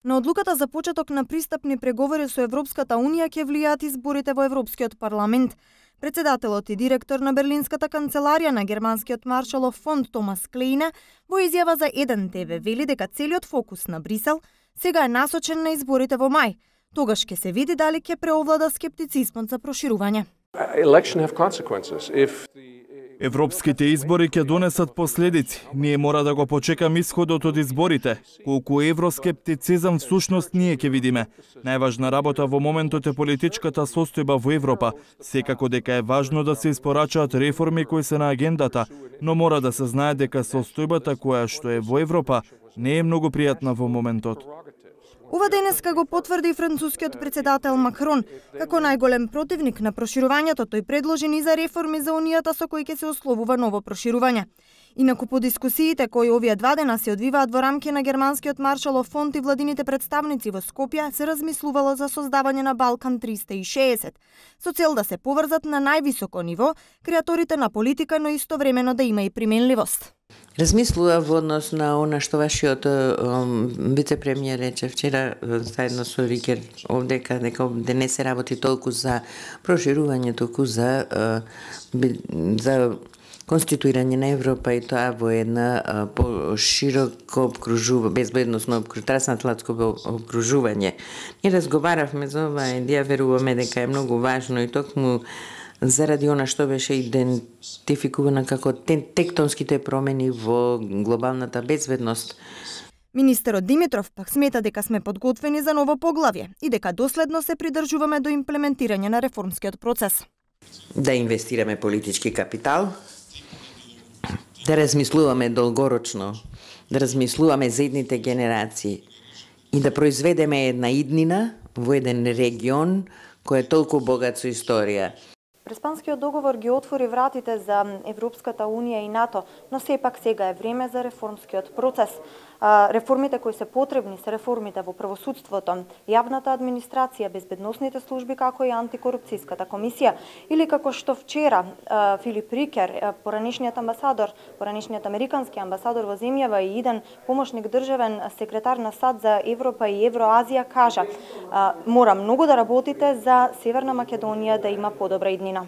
На одлуката за почеток на пристапни преговори со Европската Унија ќе влијаат изборите во Европскиот парламент. Председателот и директор на Берлинската канцеларија на Германскиот Маршалов фонд Томас Клейне во изјава за 1 ТВ вели дека целиот фокус на Брисел сега е насочен на изборите во мај. Тогаш ќе се види дали ќе преовлада скептицизмот за проширување. Европските избори ќе донесат последици. Ние мора да го почекаме исходот од изборите. Колку евроскептицизам всушност ние ќе видиме. Најважна работа во моментот е политичката состојба во Европа. Секако дека е важно да се испорачаат реформи кои се на агендата, но мора да се знае дека состојбата која што е во Европа не е многу пријатна во моментот. Ова денеска го потврди и францускиот председател Макрон. Како најголем противник на проширувањето, тој предложи низа реформи за Унијата со кои ќе се условува ново проширување. Инаку по дискусиите кои овие 2 дена се одвиваат во рамки на Германскиот Маршалов фонд и владините представници во Скопје, се размислувало за создавање на Балкан 360, со цел да се поврзат на највисоко ниво креаторите на политика, но истовремено да има и применливост. Размислува во однос на она што вашиот вице-премиер рече вчера заедно со Рикер овдека, дека не се работи толку за проширување, толку за конституирање на Европа и тоа во една пошироко обкружување, безбедносно трансатлантско обкружување. Ние разговаравме за ова и ја веруваме дека е многу важно и токму заради она што беше идентификувано како тектонските промени во глобалната безбедност. Министерот Димитров пак смета дека сме подготвени за ново поглавје и дека доследно се придржуваме до имплементирање на реформскиот процес. Да инвестираме политички капитал, да размислуваме долгорочно, да размислуваме за идните генерации и да произведеме една иднина во еден регион кој е толку богат со историја. Преспанскиот договор ги отвори вратите за Европската Унија и НАТО, но сепак сега е време за реформскиот процес. Реформите кои се потребни се реформите во правосудството, јавната администрација, безбедносните служби, како и антикорупцијската комисија. Или како што вчера Филип Рикер, поранешниот американски амбасадор во земјава и иден помошник државен секретар на САД за Европа и Евроазија, кажа: мора многу да работите за Северна Македонија да има подобра иднина.